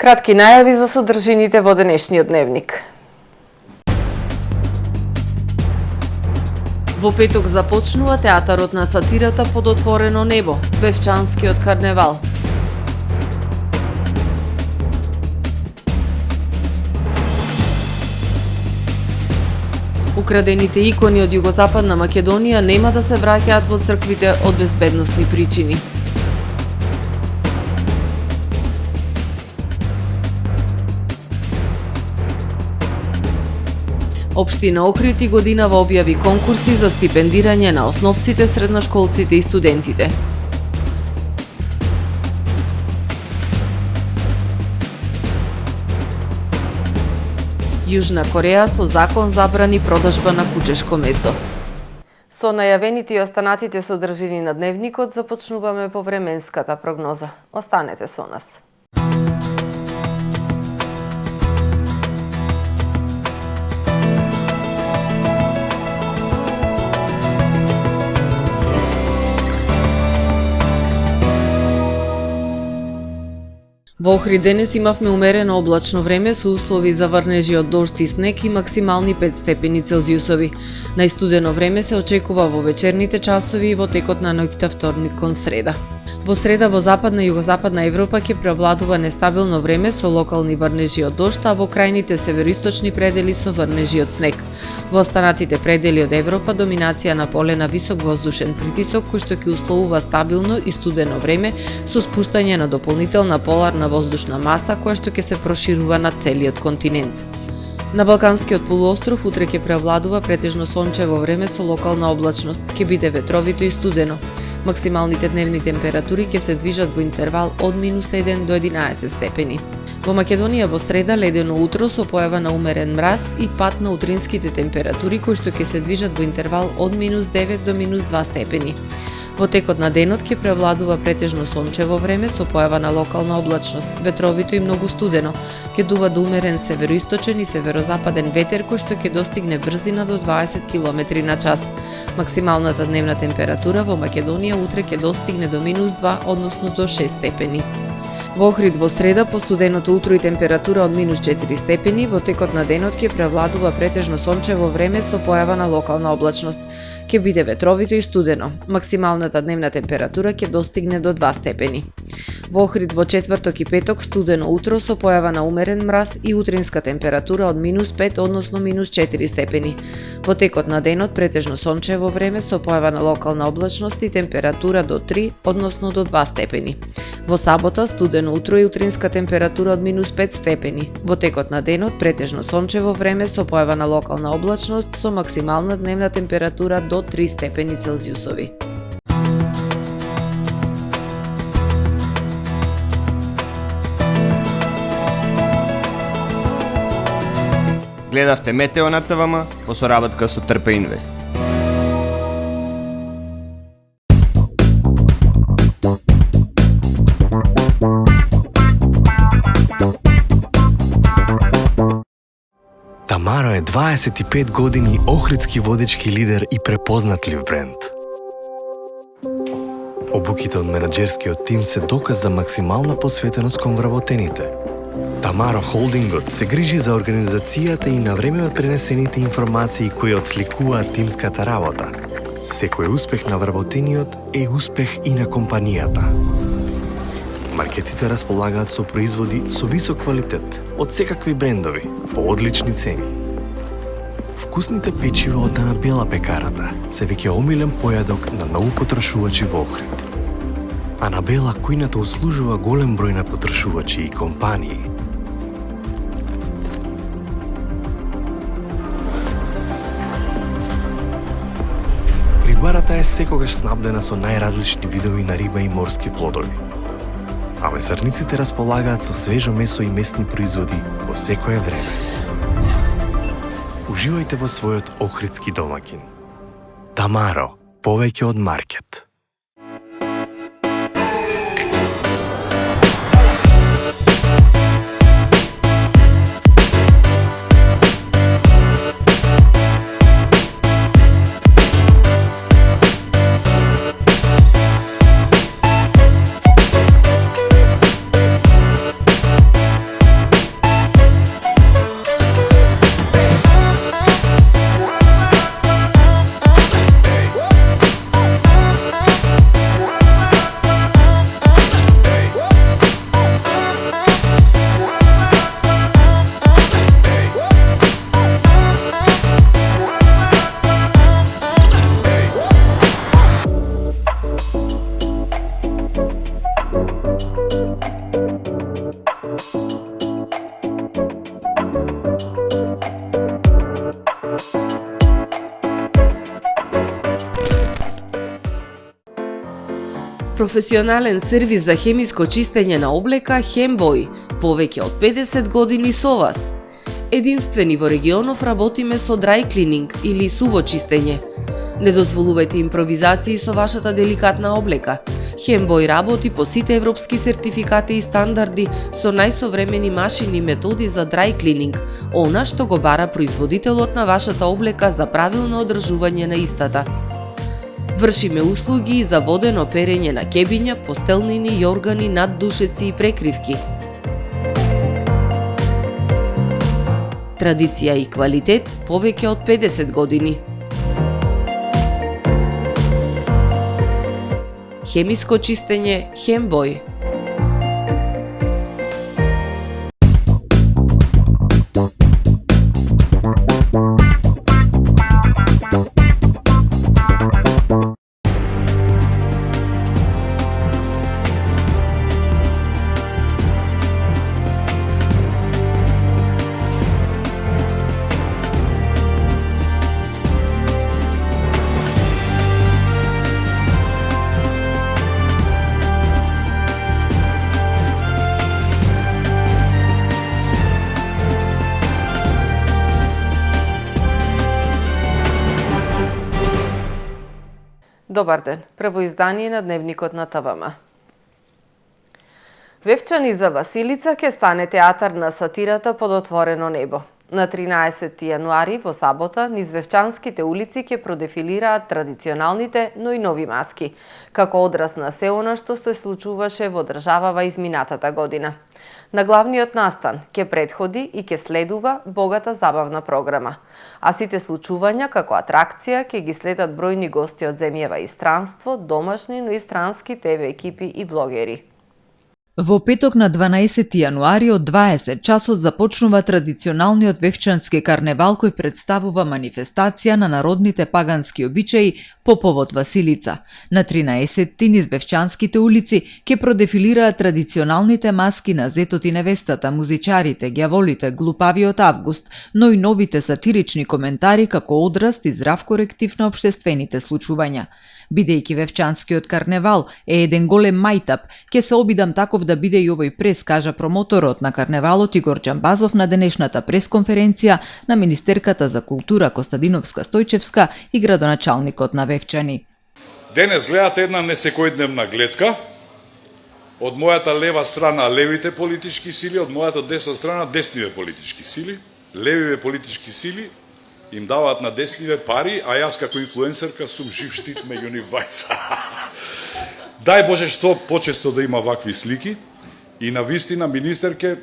Кратки најави за содржините во денешниот дневник. Во петок започнува театарот на сатирата под отворено небо, Бевчанскиот карневал. Украдените икони од Југозападна Македонија нема да се враќаат во црквите од безбедносни причини. Општина Охрид и годинава објави конкурси за стипендирање на основците, средношколците и студентите. Јужна Кореја со закон забрани продажба на кучешко месо. Со најавените и останатите содржини на дневникот започнуваме по временската прогноза. Останете со нас. Во Охрид денес имавме умерено облачно време со услови за врнежи од дожд и снег и максимални 5 степени Целзиусови. Најстудено време се очекува во вечерните часови и во текот на ноќта вторник кон среда. Во среда во западна и југозападна Европа ќе преовладува нестабилно време со локални врнежи од дожд, а во крајните североисточни предели со врнежи од снег. Во останатите предели од Европа доминација на поле на висок воздушен притисок кој што ќе условува стабилно и студено време со спуштање на дополнителна поларна воздушна маса која што ќе се проширува над целиот континент. На Балканскиот полуостров утре ќе преовладува претежно сончево време со локална облачност, ќе биде ветровито и студено. Максималните дневни температури ќе се движат во интервал од -1 до 11 степени. Во Македонија во среда ледено утро со појава на умерен мраз и пад на утринските температури кои што ќе се движат во интервал од -9 до -2 степени. Во текот на денот ќе превладува претежно сончево време со појава на локална облачност, ветровито и многу студено. Ќе дува до умерен североисточен и северозападен ветер кој што ќе достигне брзина до 20 км на час. Максималната дневна температура во Македонија утре ќе достигне до -2, односно до 6 степени. Во Охрид во среда по студеното утро и температура од -4 степени, во текот на денот ќе превладува претежно сончево време со појава на локална облачност. Ќе биде ветровито и студено. Максималната дневна температура ќе достигне до 2 степени. Во Охрид во четврток и петок студено утро со појава на умерен мраз и утринска температура од -5, односно -4 степени. Во текот на денот претежно сончево време со појава на локална облачност и температура до 3, односно до 2 степени. Во сабота студено утро и утринска температура од -5 степени. Во текот на денот претежно сончево време со појава на локална облачност со максимална дневна температура до 3 степени Целзиусови. Гледавте Метео на ТВМ по соработка со Трпе Инвест. Тамаро е 25 години охридски водички лидер и препознатлив бренд. Обуките од менаџерскиот тим се доказ за максимална посветеност кон вработените. Тамаро Холдингот се грижи за организацијата и на време од пренесените информации кои отсликуваат тимската работа. Секој успех на вработениот е успех и на компанијата. Маркетите располагаат со производи со висок квалитет од секакви брендови по одлични цени. Вкусните печива од Дана Бела пекарата се веќе омилен појадок на многу потрошувачи во Охрид. Анабела кујната услужува голем број на потрошувачи и компании. Рибарата е секогаш снабдена со најразлични видови на риба и морски плодови. А месарниците располагаат со свежо месо и месни производи во секое време. Уживајте во својот охридски домаќин. Тамаро, повеќе од маркет. Професионален сервис за хемиско чистење на облека Хембој, повеќе од 50 години со вас. Единствени во регионов работиме со dry cleaning или суво чистење. Не дозволувајте импровизации со вашата деликатна облека. Хембој работи по сите европски сертификати и стандарди со најсовремени машини и методи за dry cleaning, она што го бара производителот на вашата облека за правилно одржување на истата. Вршиме услуги за водено перење на кебиња, постелнини, јоргани, наддушеци и прекривки. Традиција и квалитет повеќе од 50 години. Хемиско чистење Хембој. Добар ден, прво издание на Дневникот на ТВМ. Вевчани за Василица ќе стане театар на сатирата под отворено небо. На 13 јануари во сабота низ Вевчанските улици ќе продефилираат традиционалните, но и нови маски, како одраз на се она што се случуваше во државава изминатата година. На главниот настан ќе претходи и ќе следува богата забавна програма, а сите случувања како атракција ќе ги следат бројни гости од земјава и странство, домашни, но и странски ТВ екипи и блогери. Во петок на 12 јануари од 20 часот започнува традиционалниот вевчански карневал кој представува манифестација на народните пагански обичаи по повод Василица. На 13 низ Вевчанските улици ќе продефилираат традиционалните маски на зетот и невестата, музичарите, ѓаволите, глупавиот Август, но и новите сатирични коментари како одраз и здрав коректив на општествените случувања. Бидејќи Вевчанскиот карневал е еден голем мајтап, ќе се обидам таков да биде и овој прес, кажа промоторот на карневалот Игор Џамбазов на денешната пресконференција на Министерката за култура Костадиновска Стојчевска и градоначалникот на Вевчани. Денес гледате една несекојдневна гледка. Од мојата лева страна левите политички сили, од мојата десна страна десниве политички сили. Левиве политички сили им даваат на десниве пари, а јас како инфлуенсерка сум жив штит меѓу нив двајца. Дај Боже што почесто да има вакви слики и на вистина министерке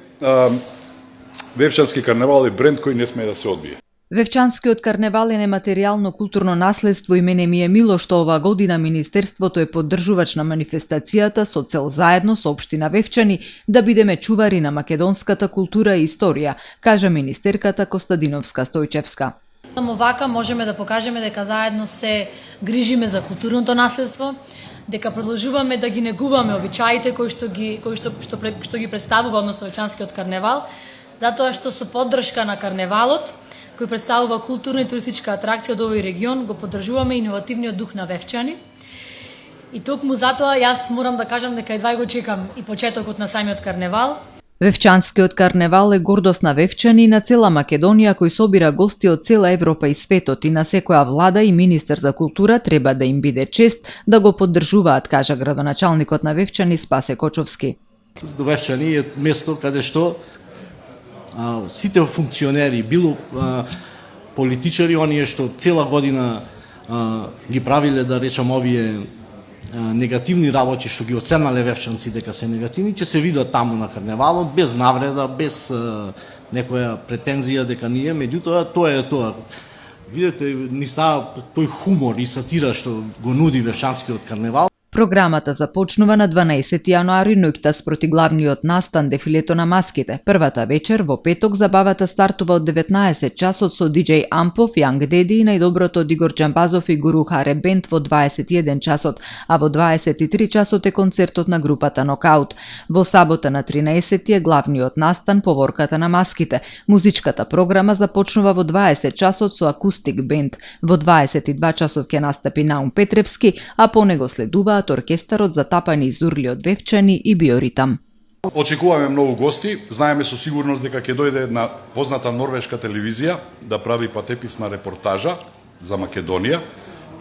Вевчански карневал е бренд кој не смее да се одбие. Вевчанскиот карневал е нематеријално културно наследство и мене ми е мило што ова година Министерството е поддржувач на манифестацијата со цел заедно со општина Вевчани да бидеме чувари на македонската култура и историја, кажа министерката Костадиновска Стојчевска. Само вака можеме да покажеме дека заедно се грижиме за културното наследство, дека продолжуваме да ги негуваме обичаите кои што ги представува односно Вевчанскиот карневал, затоа што со поддршка на карневалот кој представува културна и туристичка атракција од овој регион, го поддржуваме иновативниот дух на Вевчани. И токму затоа јас морам да кажам дека едва го чекам и почетокот на самиот карневал. Вевчанскиот карневал е гордост на Вевчани и на цела Македонија кој собира гости од цела Европа и светот и на секоја влада и министер за култура треба да им биде чест да го поддржуваат, кажа градоначалникот на Вевчани Спасе Кочовски. Вевчани е место каде што сите функционери, било политичари, оние што цела година ги правиле, да речам, овие негативни работи што ги оценале вевчанци дека се негативни, ќе се видат таму на карневалот, без навреда, без некоја претензија дека ние, меѓутоа тоа е тоа. Видете, ни става тој хумор и сатира што го нуди Вевчанскиот карневал. Програмата започнува на 12 јануари ноќта спроти главниот настан дефилето на маските. Првата вечер во петок забавата стартува од 19 часот со диџеј Ампов, Јанг Деди и најдоброто од Игор Џамбазов и Гуру Харе Бенд во 21 часот, а во 23 часот е концертот на групата Нокаут. Во сабота на 13 е главниот настан Поворката на маските. Музичката програма започнува во 20 часот со акустик бенд. Во 22 часот ќе настапи Наум Петревски, а по него следуваат очекуваат оркестарот за тапани и зурли од Вевчани и Биоритам. Очекуваме многу гости, знаеме со сигурност дека ќе дојде една позната норвешка телевизија да прави патеписна репортажа за Македонија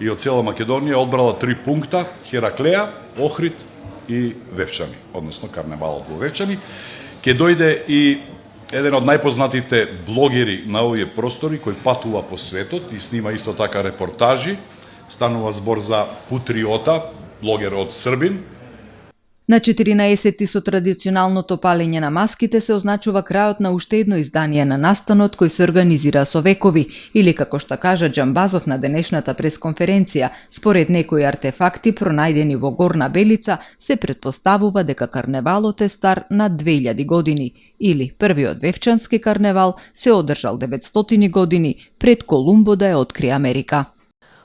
и од цела Македонија одбрала 3 пункта: Хераклеја, Охрид и Вевчани, односно карневалот во Вевчани. Ќе дојде и еден од најпознатите блогери на овие простори кој патува по светот и снима исто така репортажи. Станува збор за Путриота, блогер од Србин. На 14 со традиционалното палење на маските се означува крајот на уште едно издание на настанот кој се организира со векови, или како што кажа Џамбазов на денешната пресконференција, според некои артефакти пронајдени во Горна Белица, се претпоставува дека карневалот е стар над 2000 години, или првиот вевчански карневал се одржал 900 години пред Колумбо да ја открие Америка.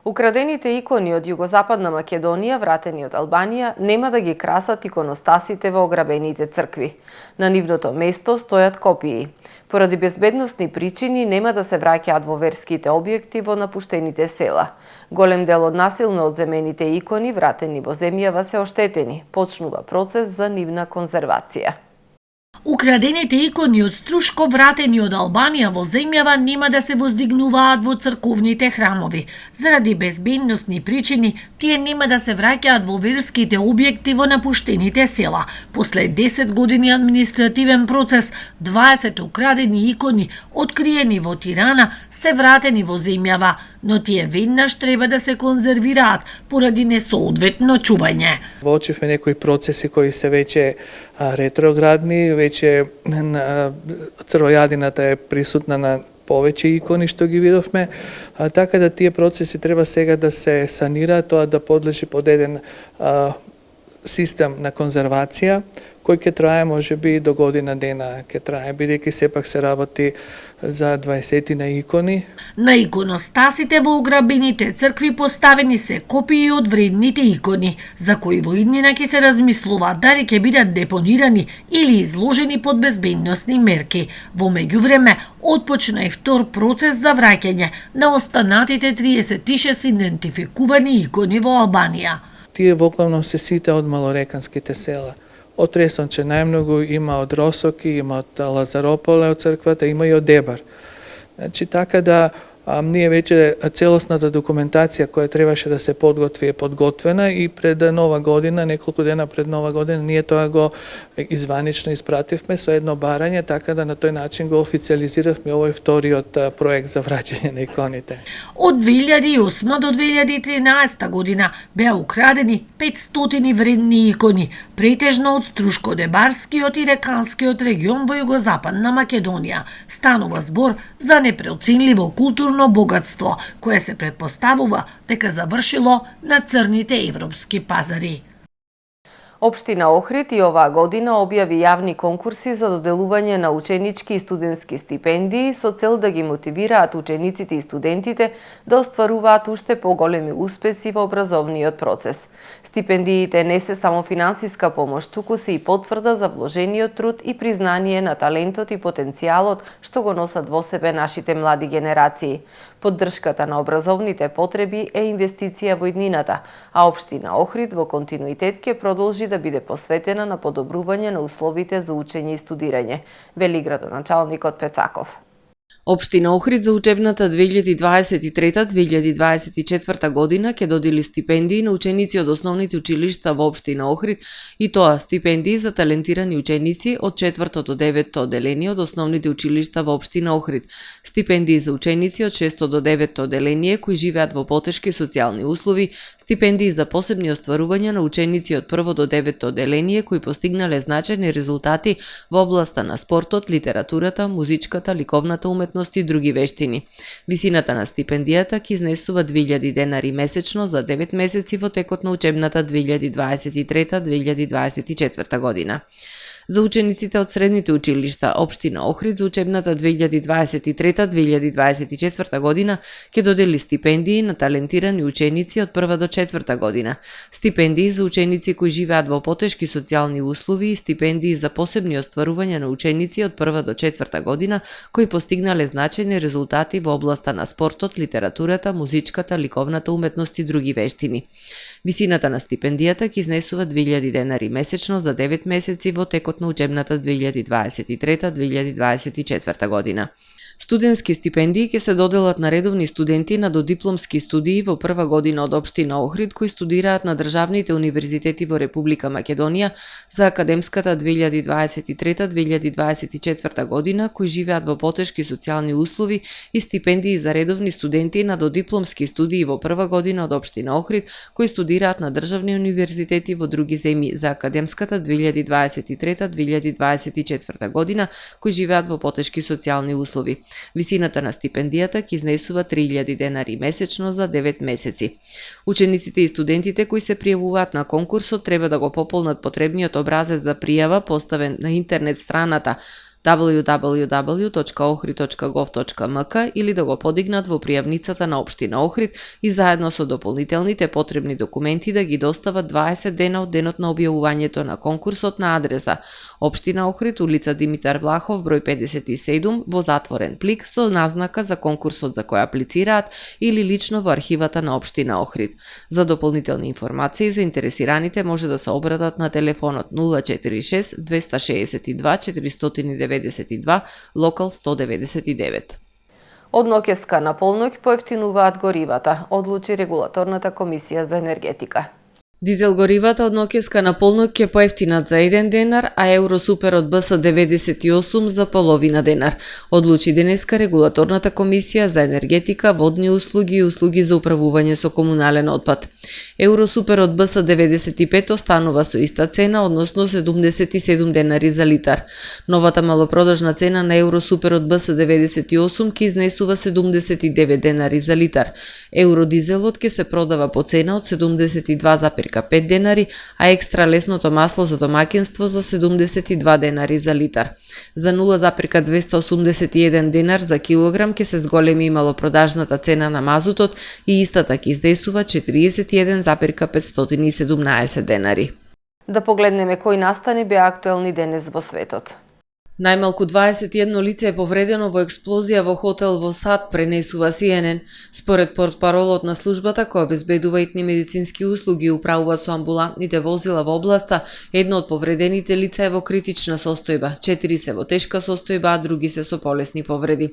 Украдените икони од југозападна Македонија, вратени од Албанија, нема да ги красат иконостасите во ограбените цркви. На нивното место стојат копии. Поради безбедносни причини нема да се враќаат во верските објекти во напуштените села. Голем дел од насилно одземените икони, вратени во земјава, се оштетени. Почнува процес за нивна конзервација. Украдените икони од Струшко, вратени од Албанија во земјава, нема да се воздигнуваат во црковните храмови. Заради безбедносни причини, тие нема да се враќаат во верските објекти во напуштените села. После 10 години административен процес, 20 украдени икони, откриени во Тирана, се вратени во земјава, но тие веднаш треба да се конзервираат поради несоодветно чување. Воочивме некои процеси кои се веќе ретроградни, веќе црвојадината е присутна на повеќе икони што ги видовме, така да тие процеси треба сега да се санираат, тоа да подлежи под еден систем на конзервација, кој ќе трае можеби до година дена, ќе трае, бидејќи сепак се работи за 20 на икони. На иконостасите во ограбените цркви поставени се копии од вредните икони, за кои во иднина ќе се размислува дали ќе бидат депонирани или изложени под безбедносни мерки. Во меѓувреме, отпочна и втор процес за враќање на останатите 36 идентификувани икони во Албанија. Тие воглавно се сите од малореканските села. Од Ресонче најмногу има од Росоки, има од Лазарополе од црквата, има и од Дебар. Значи, така да ние веќе целосната документација која требаше да се подготви е подготвена и пред Нова година, неколку дена пред Нова година, ние тоа го изванично испративме со едно барање, така да на тој начин го официализиравме овој вториот проект за враќање на иконите. Од 2008 до 2013 година беа украдени 500 вредни икони, претежно од Струшко-Дебарскиот и Реканскиот регион во југозападна Македонија. Станува збор за непроценливо културно богатство, кое се претпоставува дека завршило на црните европски пазари. Општина Охрид и оваа година објави јавни конкурси за доделување на ученички и студентски стипендии со цел да ги мотивираат учениците и студентите да остваруваат уште поголеми успеси во образовниот процес. Стипендиите не се само финансиска помош, туку се и потврда за вложениот труд и признание на талентот и потенцијалот што го носат во себе нашите млади генерации. Поддршката на образовните потреби е инвестиција во иднината, а Општина Охрид во континуитет ќе продолжи да биде посветена на подобрување на условите за учење и студирање, вели градоначалникот Пецаков. Општина Охрид за учебната 2023-2024 година ќе додели стипендии на ученици од основните училишта во Општина Охрид, и тоа стипендии за талентирани ученици од 4 до 9 оделение од основните училишта во Општина Охрид, стипендии за ученици од 6 до 9 оделение кои живеат во потешки социјални услови, стипендии за посебни остварувања на ученици од 1 до 9 оделение кои постигнале значајни резултати во областа на спортот, литературата, музичката, ликовната уметност и други вештини. Висината на стипендијата ќе изнесува 2000 денари месечно за 9 месеци во текот на учебната 2023-2024 година. За учениците од средните училишта општина Охрид за учебната 2023-2024 година ќе додели стипендии на талентирани ученици од 1 до 4 година, стипендии за ученици кои живеат во потешки социјални услови и стипендии за посебни остварувања на ученици од 1 до 4 година кои постигнале значајни резултати во областа на спортот, литературата, музичката, ликовната уметност и други вештини. Висината на стипендијата ќе изнесува 2000 денари месечно за 9 месеци во текот на учебната 2023-2024 година. Студентски стипендии ќе се доделат на редовни студенти на додипломски студии во прва година од општина Охрид кои студираат на државните универзитети во Република Македонија за академската 2023-2024 година кои живеат во потешки социјални услови и стипендии за редовни студенти на додипломски студии во прва година од општина Охрид кои студираат на државни универзитети во други земји за академската 2023-2024 година кои живеат во потешки социјални услови. Висината на стипендијата ќе изнесува 3000 денари месечно за 9 месеци. Учениците и студентите кои се пријавуваат на конкурсот треба да го пополнат потребниот образец за пријава поставен на интернет страната www.ohrid.gov.mk или да го подигнат во пријавницата на општина Охрид и заедно со дополнителните потребни документи да ги достават 20 дена од денот на објавувањето на конкурсот на адреса општина Охрид, улица Димитар Влахов, број 57, во затворен плик со назнака за конкурсот за кој аплицираат или лично во архивата на општина Охрид. За дополнителни информации заинтересираните може да се обратат на телефонот 046 262 492, локал 199. Од ноќеска на полноќ поевтинуваат горивата, одлучи регулаторната комисија за енергетика. Дизел горивата од ноќеска на полноќ ќе поевтинат за 1 денар, а Евросупер од БС 98 за половина денар, одлучи денеска регулаторната комисија за енергетика, водни услуги и услуги за управување со комунален отпад. Евросупер од БС 95 останува со иста цена, односно 77 денари за литар. Новата малопродажна цена на Евросупер од БС 98 ќе изнесува 79 денари за литар. Евродизелот ќе се продава по цена од 72,5 денари, а екстра лесното масло за домаќинство за 72 денари за литар. За 0,281 денар за килограм ќе се зголеми малопродажната цена на мазутот и истата ќе изнесува 41,517 денари. Да погледнеме кои настани беа актуелни денес во светот. Најмалку 21 лице е повредено во експлозија во хотел во Сад, пренесува CNN. Според портпаролот на службата која обезбедува итни медицински услуги и управува со амбулантните возила во областа, едно од повредените лица е во критична состојба, 4 се во тешка состојба, а други се со полесни повреди.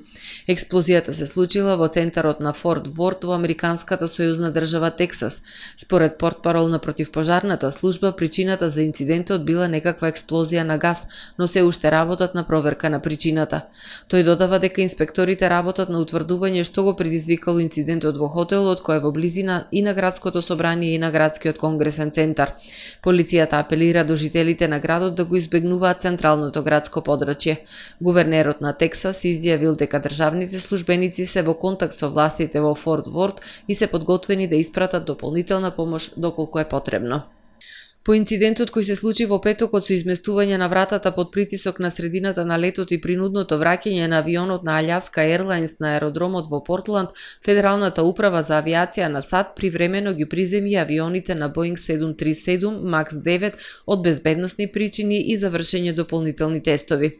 Експлозијата се случила во центарот на Форт Ворт во американската сојузна држава Тексас. Според портпарол на противпожарната служба, причината за инцидентот била некаква експлозија на газ, но се уште работат на проверка на причината. Тој додава дека инспекторите работат на утврдување што го предизвикало инцидентот во хотелот кој е во близина и на градското собрание и на градскиот конгресен центар. Полицијата апелира до жителите на градот да го избегнуваат централното градско подрачје. Гувернерот на Тексас изјавил дека државните службеници се во контакт со властите во Форт Ворт и се подготвени да испратат дополнителна помош доколку е потребно. По инцидентот кој се случи во петокот со изместување на вратата под притисок на средината на летот и принудното враќање на авионот на Alaska Airlines на аеродромот во Портланд, Федералната управа за авиација на САД привремено ги приземи авионите на Boeing 737 MAX 9 од безбедносни причини и завршење дополнителни тестови.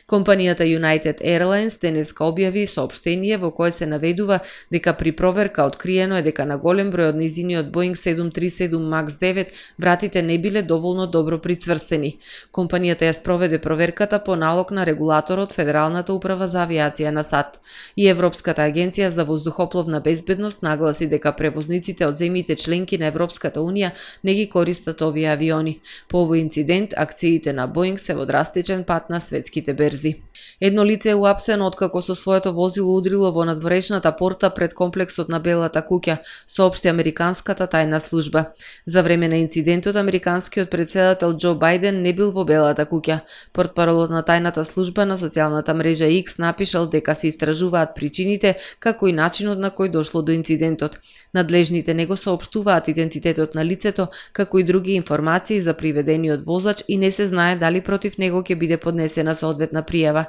Компанијата United Airlines денеска објави соопштение во кое се наведува дека при проверка откриено е дека на голем број од нејзиниот Boeing 737 MAX 9 вратите не биле доволно добро прицврстени. Компанијата ја спроведе проверката по налог на регулаторот Федералната управа за авиација на САД. И Европската агенција за воздухопловна безбедност нагласи дека превозниците од земјите членки на Европската унија не ги користат овие авиони. По овој инцидент, акциите на Боинг се во драстичен пат на светските берзи. Едно лице е уапсено откако со своето возило удрило во надворешната порта пред комплексот на Белата куќа, соопшти американската тајна служба. За време на инцидентот, американскиот председател Џо Бајден не бил во Белата куќа. Портпаролот на тајната служба на социјалната мрежа X напишал дека се истражуваат причините како и начинот на кој дошло до инцидентот. Надлежните не го соопштуваат идентитетот на лицето, како и други информации за приведениот возач и не се знае дали против него ќе биде поднесена соодветна пријава.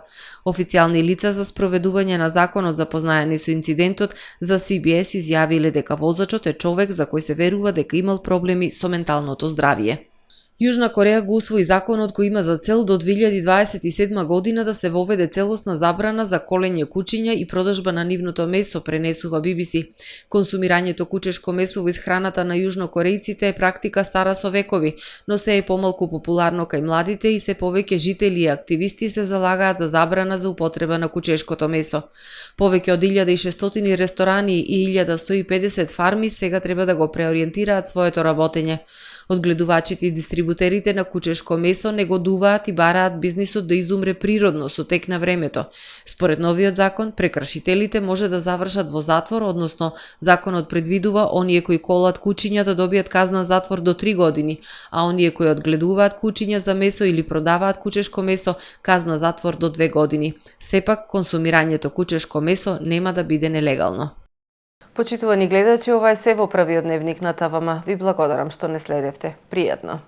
Официјални лица за спроведување на законот запознаени со инцидентот за CBS изјавиле дека возачот е човек за кој се верува дека имал проблеми со менталното здравје. Јужна Кореја го усвои законот кој има за цел до 2027 година да се воведе целосна забрана за колење кучиња и продажба на нивното месо, пренесува BBC. Консумирањето кучешко месо во исхраната на јужнокорејците е практика стара со векови, но се е помалку популарно кај младите и се повеќе жители и активисти се залагаат за забрана за употреба на кучешкото месо. Повеќе од 1600 ресторани и 1150 фарми сега треба да го преориентираат своето работење. Одгледувачите и дистрибутерите на кучешко месо негодуваат и бараат бизнисот да изумре природно со тек на времето. Според новиот закон, прекршителите може да завршат во затвор, односно законот предвидува оние кои колат кучиња да добијат казна затвор до 3 години, а оние кои одгледуваат кучиња за месо или продаваат кучешко месо казна затвор до 2 години. Сепак, консумирањето кучешко месо нема да биде нелегално. Почитувани гледачи, ова е се во првиот дневник на ТВМ. Ви благодарам што не следевте. Пријатно.